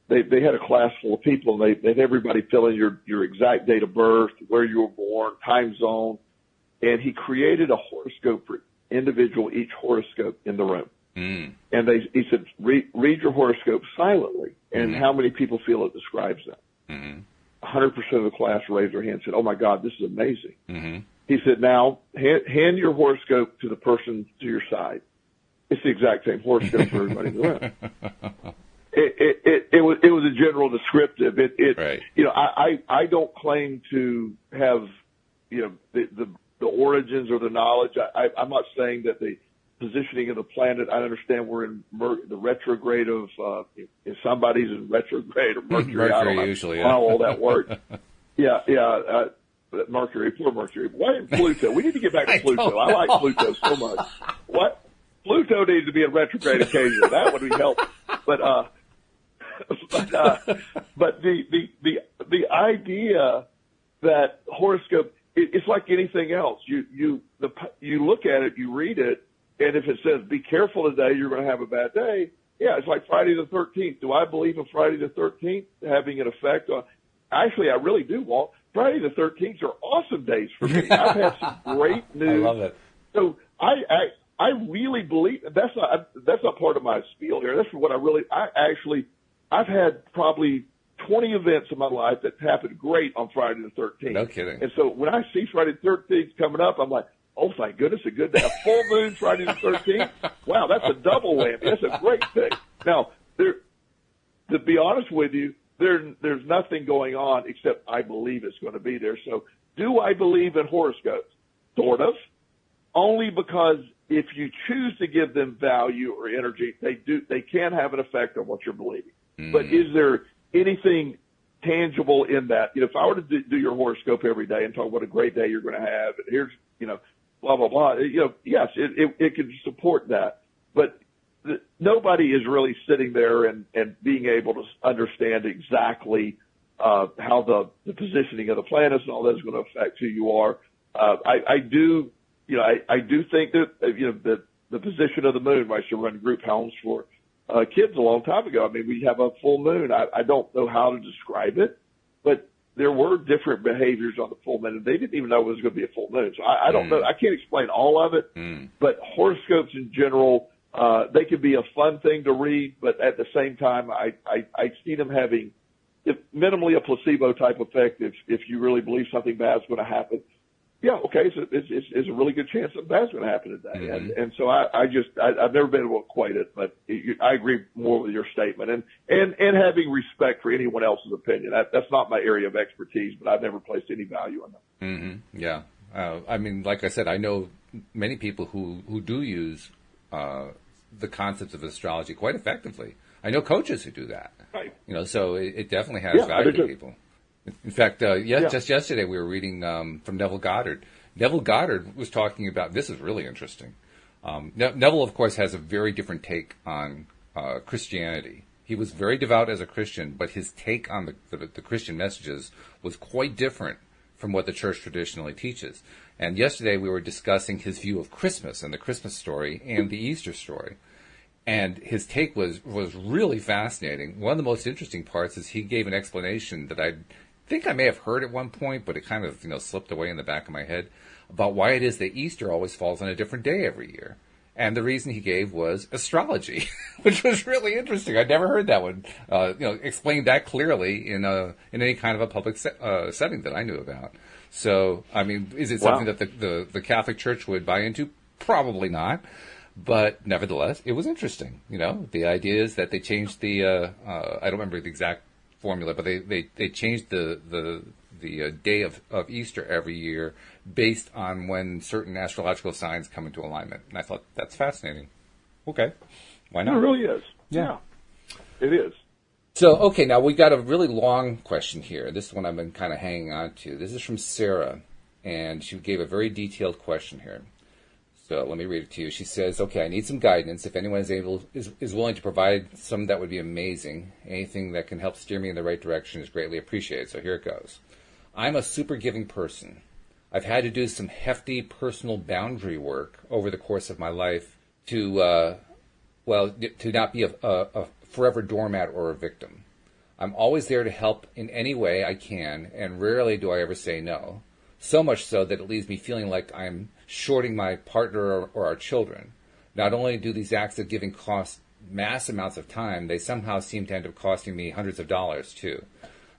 they had a class full of people, and they had everybody fill in your exact date of birth, where you were born, time zone, and he created a horoscope for each horoscope in the room. And he said, read your horoscope silently, and how many people feel it describes them? 100% of the class raised their hand and said, oh, my God, this is amazing. He said, now, hand your horoscope to the person to your side. It's the exact same horoscope for everybody in the room. It was a general descriptive. Right. I don't claim to have, the origins or the knowledge. I'm not saying that the positioning of the planet, I understand we're in the retrograde of, if somebody's in retrograde or Mercury, I don't know usually, how all that works. Mercury, poor Mercury. Why in Pluto? We need to get back to Pluto. I like Pluto so much. What? Pluto needs to be in retrograde occasionally. That would be helpful. But the idea that horoscope, it's like anything else. You look at it, you read it, and if it says, be careful today, you're going to have a bad day. Yeah, it's like Friday the 13th. Do I believe in Friday the 13th having an effect on? Actually, I really do, Walt. Friday the 13th are awesome days for me. I've had some great news. I love it. So I really believe that's not part of my spiel here. That's what I've had probably 20 events in my life that happened great on Friday the 13th. No kidding. And so when I see Friday the 13th coming up, I'm like, oh, thank goodness, a good day. A full moon Friday the 13th? Wow, that's a double whammy. That's a great thing. Now, to be honest with you, there's nothing going on except I believe it's going to be there. So do I believe in horoscopes? Sort of. Only because if you choose to give them value or energy, they can have an effect on what you're believing. But is there anything tangible in that? You know, if I were to do your horoscope every day and talk what a great day you're going to have, and here's, you know, blah, blah, blah, you know, yes, it could support that. But nobody is really sitting there and being able to understand exactly how the positioning of the planets and all that is going to affect who you are. I do think that, you know, the position of the moon. I used to run group homes for kids a long time ago. I mean, we have a full moon. I don't know how to describe it, but there were different behaviors on the full moon, and they didn't even know it was going to be a full moon. So I don't know. I can't explain all of it, but horoscopes in general, they could be a fun thing to read, but at the same time, I see them having minimally a placebo type effect. If you really believe something bad is going to happen, yeah, okay, so it's a really good chance something bad's going to happen today. And so I've never been able to equate it, but I agree more with your statement and having respect for anyone else's opinion. That's not my area of expertise, but I've never placed any value on them. Yeah. I mean, like I said, I know many people who do use the concepts of astrology quite effectively. I know coaches who do that. Right. You know, so it definitely has value to people. In fact, just yesterday we were reading from Neville Goddard. Neville Goddard was talking about, this is really interesting. Neville, of course, has a very different take on Christianity. He was very devout as a Christian, but his take on the Christian messages was quite different from what the church traditionally teaches. And yesterday we were discussing his view of Christmas and the Christmas story and the Easter story. And his take was really fascinating. One of the most interesting parts is he gave an explanation that I think I may have heard at one point, but it kind of, you know, slipped away in the back of my head, about why it is that Easter always falls on a different day every year. And the reason he gave was astrology, which was really interesting. I'd never heard that one, explained that clearly in any kind of a public setting that I knew about. So, I mean, is it something that the Catholic Church would buy into? Probably not. But nevertheless, it was interesting. You know, the idea is that they changed the, I don't remember the exact formula, but they changed the day of Easter every year based on when certain astrological signs come into alignment. And I thought, that's fascinating. Okay. Why not? It really is. Yeah. It is. So, okay, now we got a really long question here. This one I've been kind of hanging on to. This is from Sarah, and she gave a very detailed question here. So let me read it to you. She says, okay, I need some guidance. If anyone is willing to provide some, that would be amazing. Anything that can help steer me in the right direction is greatly appreciated. So here it goes. I'm a super giving person. I've had to do some hefty personal boundary work over the course of my life to not be a forever doormat or a victim. I'm always there to help in any way I can, and rarely do I ever say no. So much so that it leaves me feeling like I'm shorting my partner or our children. Not only do these acts of giving cost mass amounts of time, they somehow seem to end up costing me hundreds of dollars, too.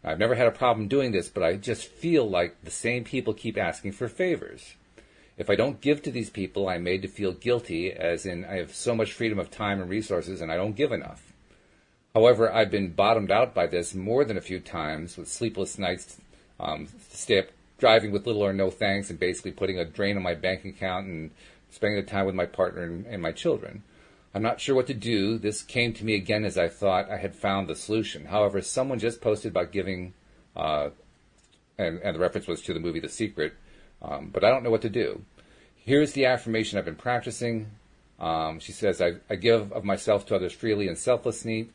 I've never had a problem doing this, but I just feel like the same people keep asking for favors. If I don't give to these people, I'm made to feel guilty, as in I have so much freedom of time and resources and I don't give enough. However, I've been bottomed out by this more than a few times, with sleepless nights, stay up driving with little or no thanks, and basically putting a drain on my bank account and spending the time with my partner and my children. I'm not sure what to do. This came to me again as I thought I had found the solution. However, someone just posted about giving, and the reference was to the movie The Secret, but I don't know what to do. Here's the affirmation I've been practicing. She says, I give of myself to others freely and selflessly.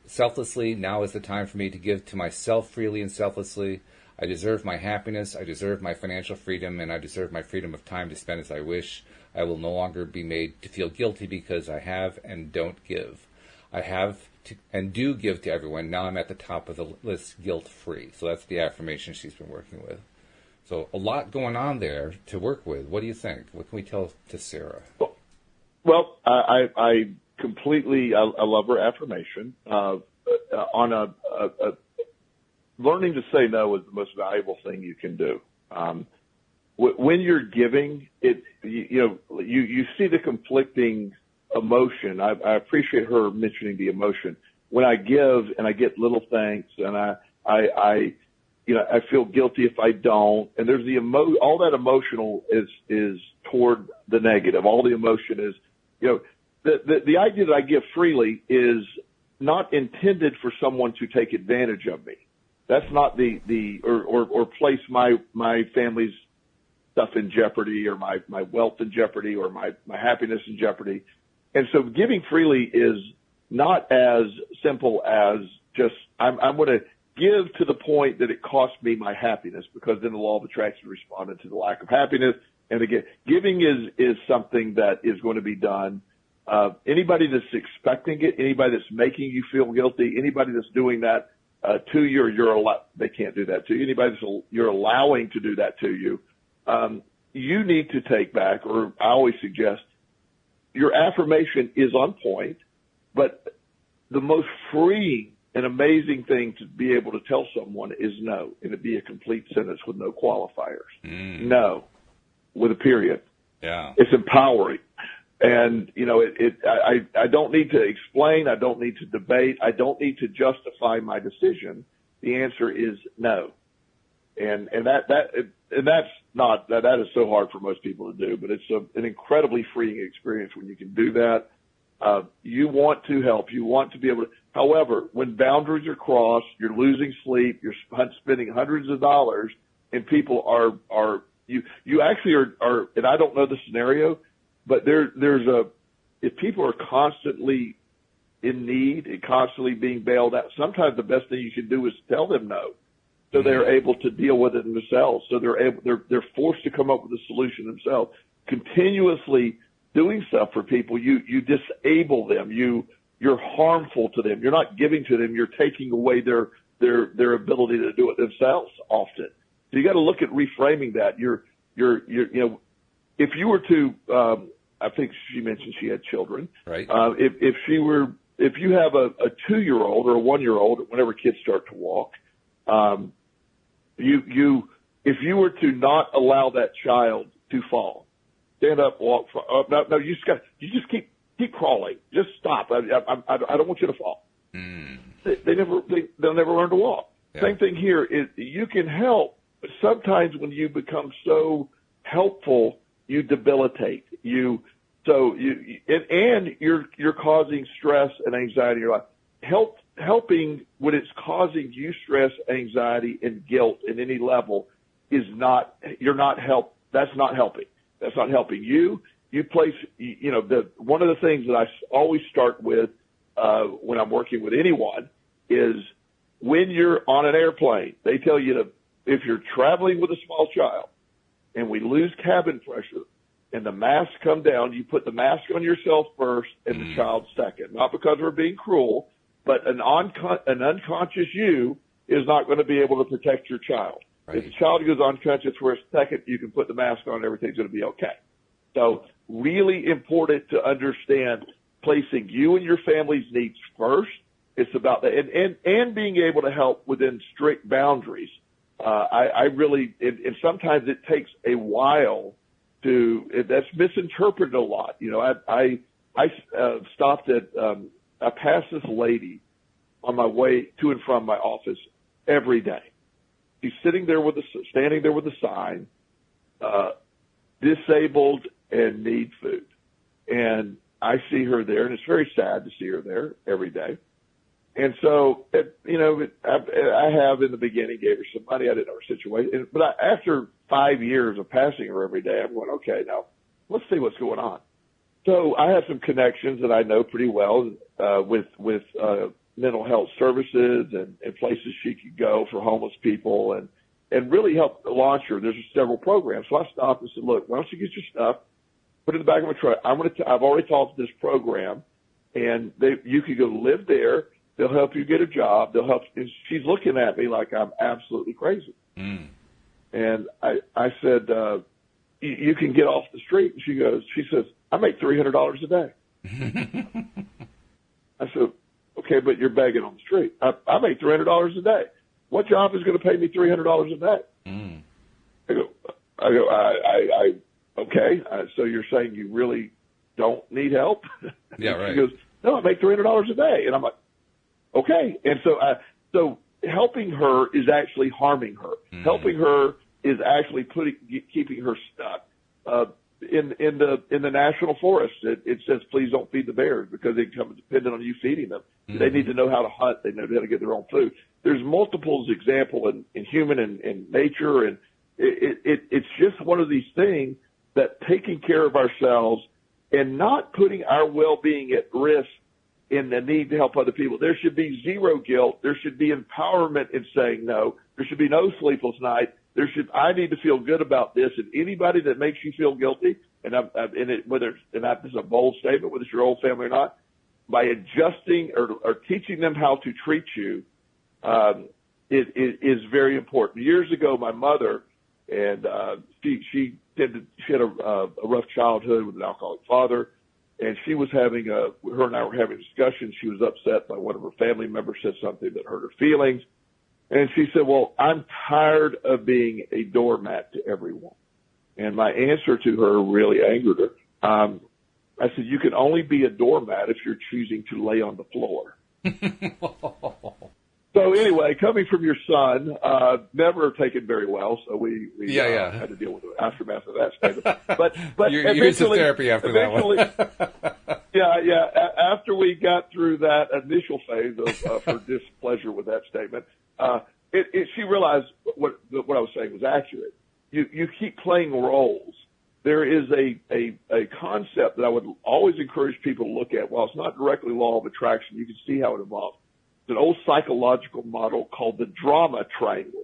Now is the time for me to give to myself freely and selflessly. I deserve my happiness, I deserve my financial freedom, and I deserve my freedom of time to spend as I wish. I will no longer be made to feel guilty because I have and don't give. I have to, and do give to everyone. Now I'm at the top of the list, guilt-free. So that's the affirmation she's been working with. So a lot going on there to work with. What do you think? What can we tell to Sarah? Well, I completely, I love her affirmation. On learning to say no is the most valuable thing you can do. When you're giving, you see the conflicting emotion. I appreciate her mentioning the emotion. when I give and I get little thanks, and I feel guilty if I don't. And there's all that emotional is toward the negative. All the emotion is, the idea that I give freely is not intended for someone to take advantage of me. That's not or place my family's stuff in jeopardy, or my wealth in jeopardy, or my happiness in jeopardy. And so giving freely is not as simple as just, I'm going to give to the point that it costs me my happiness, because then the law of attraction responded to the lack of happiness. And again, giving is something that is going to be done. Anybody that's expecting it, anybody that's making you feel guilty, anybody that's doing that to you, they can't do that to you. Anybody you're allowing to do that to you, you need to take back, or I always suggest, your affirmation is on point, but the most freeing and amazing thing to be able to tell someone is no, and it'd be a complete sentence with no qualifiers. No, with a period. Yeah. It's empowering. And, I don't need to explain. I don't need to debate. I don't need to justify my decision. The answer is no. And that is so hard for most people to do, but it's an incredibly freeing experience when you can do that. You want to help. You want to be able to. However, when boundaries are crossed, you're losing sleep, you're spending hundreds of dollars, and people you actually are, and I don't know the scenario, but if people are constantly in need and constantly being bailed out, sometimes the best thing you can do is tell them no, so they're able to deal with it themselves. So they're forced to come up with a solution themselves. Continuously doing stuff for people, you disable them. You're harmful to them. You're not giving to them. You're taking away their ability to do it themselves often. So you got to look at reframing that. If you were to, I think she mentioned she had children. Right. If you have a 2-year-old or a 1-year-old, whenever kids start to walk, if you were to not allow that child to fall, stand up, walk. No, you just keep crawling. Just stop. I don't want you to fall. They'll never learn to walk. Yeah. Same thing here. You can help, but sometimes when you become so helpful, you debilitate. You're causing stress and anxiety in your life. Helping when it's causing you stress, anxiety, and guilt at any level that's not helping. That's not helping you. One of the things that I always start with, when I'm working with anyone is when you're on an airplane, they tell you if you're traveling with a small child and we lose cabin pressure and the masks come down, you put the mask on yourself first and the child second. Not because we're being cruel, but an unconscious you is not going to be able to protect your child. Right. If the child goes unconscious for a second, you can put the mask on and everything's going to be okay. So really important to understand placing you and your family's needs first. It's about that, and being able to help within strict boundaries. I really, and sometimes it takes a while that's misinterpreted a lot. I stopped at, I passed this lady on my way to and from my office every day. She's standing there with a sign, disabled and need food. And I see her there, and it's very sad to see her there every day. And so, I have in the beginning gave her some money. I didn't know her situation. But after 5 years of passing her every day, I'm going, okay, now let's see what's going on. So I have some connections that I know pretty well with mental health services and places she could go for homeless people and really help launch her. There's several programs. So I stopped and said, look, why don't you get your stuff, put it in the back of my truck. I've already talked to this program, and you could go live there. They'll help you get a job. They'll help. And she's looking at me like I'm absolutely crazy. And I said, you can get off the street. And she says, I make $300 a day. I said, okay, but you're begging on the street. I make $300 a day. What job is going to pay me $300 a day? Okay. So you're saying you really don't need help? Yeah, right. She goes, no, I make $300 a day. And I'm like, Okay. And so helping her is actually harming her. Mm-hmm. Helping her is actually keeping her stuck. In the national forest, it says, please don't feed the bears because they become dependent on you feeding them. Mm-hmm. They need to know how to hunt. They know how to get their own food. There's multiple examples in human and nature, and it's just one of these things that taking care of ourselves and not putting our well-being at risk in the need to help other people. There should be zero guilt. There should be empowerment in saying no. There should be no sleepless night. I need to feel good about this, and anybody that makes you feel guilty, whether this is a bold statement, whether it's your old family or not, by adjusting or teaching them how to treat you, is very important. Years ago, my mother, and she had a rough childhood with an alcoholic father, and she was her and I were having a discussion. She was upset by one of her family members said something that hurt her feelings. And she said, well, I'm tired of being a doormat to everyone. And my answer to her really angered her. I said, you can only be a doormat if you're choosing to lay on the floor. So anyway, coming from your son, never taken very well. So we had to deal with the aftermath of that statement. But you used some therapy after that one. Yeah. After we got through that initial phase of her displeasure with that statement, she realized what I was saying was accurate. You keep playing roles. There is a concept that I would always encourage people to look at. While it's not directly law of attraction, you can see how it evolves. It's an old psychological model called the drama triangle.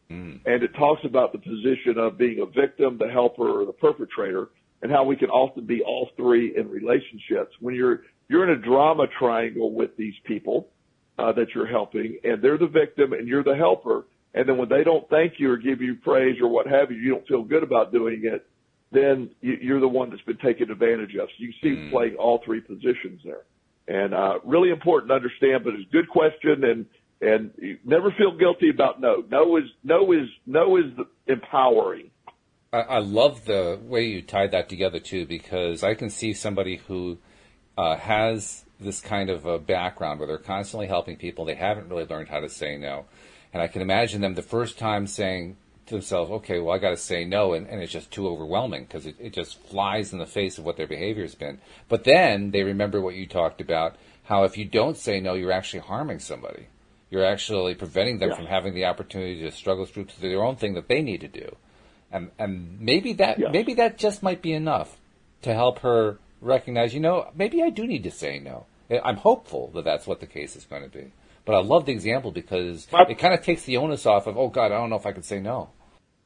And it talks about the position of being a victim, the helper, or the perpetrator, and how we can often be all three in relationships. When you're in a drama triangle with these people that you're helping, and they're the victim and you're the helper, and then when they don't thank you or give you praise or what have you, you don't feel good about doing it, then you're the one that's been taken advantage of. So you see playing all three positions there. And really important to understand, but it's a good question, and you never feel guilty about no. No is empowering. I love the way you tied that together too, because I can see somebody who has this kind of a background where they're constantly helping people. They haven't really learned how to say no, and I can imagine them the first time saying to themselves, "Okay, well, I got to say no," and it's just too overwhelming because it just flies in the face of what their behavior has been. But then they remember what you talked about, how if you don't say no, you're actually harming somebody. You're actually preventing them from having the opportunity to struggle through to their own thing that they need to do. And maybe that just might be enough to help her recognize, maybe I do need to say no. I'm hopeful that that's what the case is going to be. But I love the example because it kind of takes the onus off of, oh, God, I don't know if I can say no.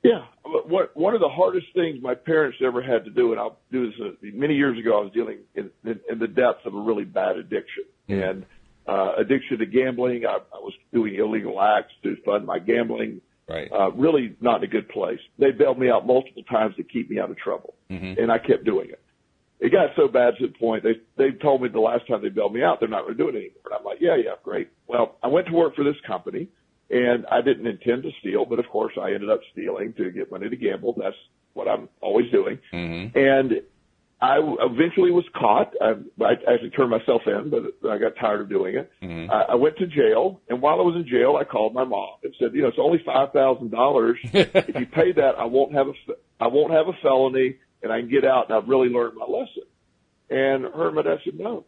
Yeah. One of the hardest things my parents ever had to do, and I'll do this many years ago, I was dealing in the depths of a really bad addiction. And addiction to gambling, I was doing illegal acts to fund my gambling. Right. Really not in a good place. They bailed me out multiple times to keep me out of trouble. And I kept doing it. It got so bad to the point they told me the last time they bailed me out, they're not going to do it anymore. And I'm like, yeah, great. Well, I went to work for this company, and I didn't intend to steal, but of course I ended up stealing to get money to gamble. That's what I'm always doing. And I eventually was caught. I actually turned myself in, but I got tired of doing it. I went to jail, and while I was in jail, I called my mom and said, it's only $5,000. If you pay that, I won't have a felony, and I can get out, and I've really learned my lesson. And her and my dad said, no,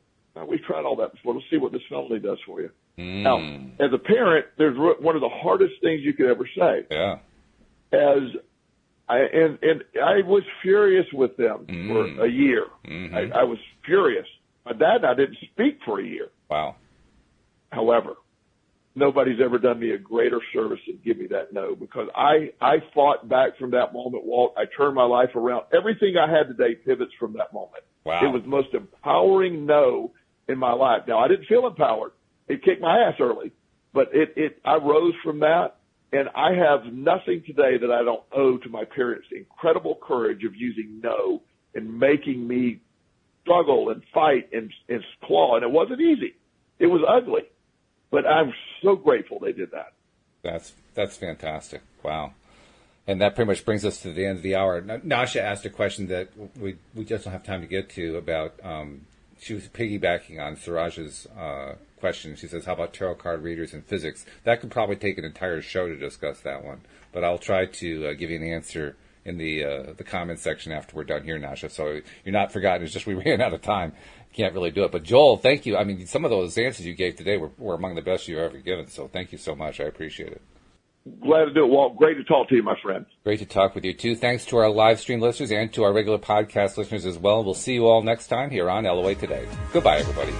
we've tried all that before. Let's see what this felony does for you. Now, as a parent, there's one of the hardest things you could ever say. Yeah. I was furious with them for a year. I was furious. My dad and I didn't speak for a year. Wow. However, nobody's ever done me a greater service than give me that no, because I fought back from that moment, Walt. I turned my life around. Everything I had today pivots from that moment. Wow. It was the most empowering no in my life. Now, I didn't feel empowered. It kicked my ass early, but I rose from that. And I have nothing today that I don't owe to my parents' incredible courage of using no and making me struggle and fight and claw. And it wasn't easy. It was ugly. But I'm so grateful they did that. That's fantastic. Wow. And that pretty much brings us to the end of the hour. Nasha asked a question that we just don't have time to get to about she was piggybacking on Suraj's question. She says, how about tarot card readers and physics? That could probably take an entire show to discuss that one. But I'll try to give you an answer in the comment section after we're done here, Nasha. So you're not forgotten. It's just we ran out of time. Can't really do it. But Joel, thank you. I mean, some of those answers you gave today were among the best you've ever given. So thank you so much. I appreciate it. Glad to do it, Walt. Great to talk to you, my friend. Great to talk with you, too. Thanks to our live stream listeners and to our regular podcast listeners as well. We'll see you all next time here on LOA Today. Goodbye, everybody.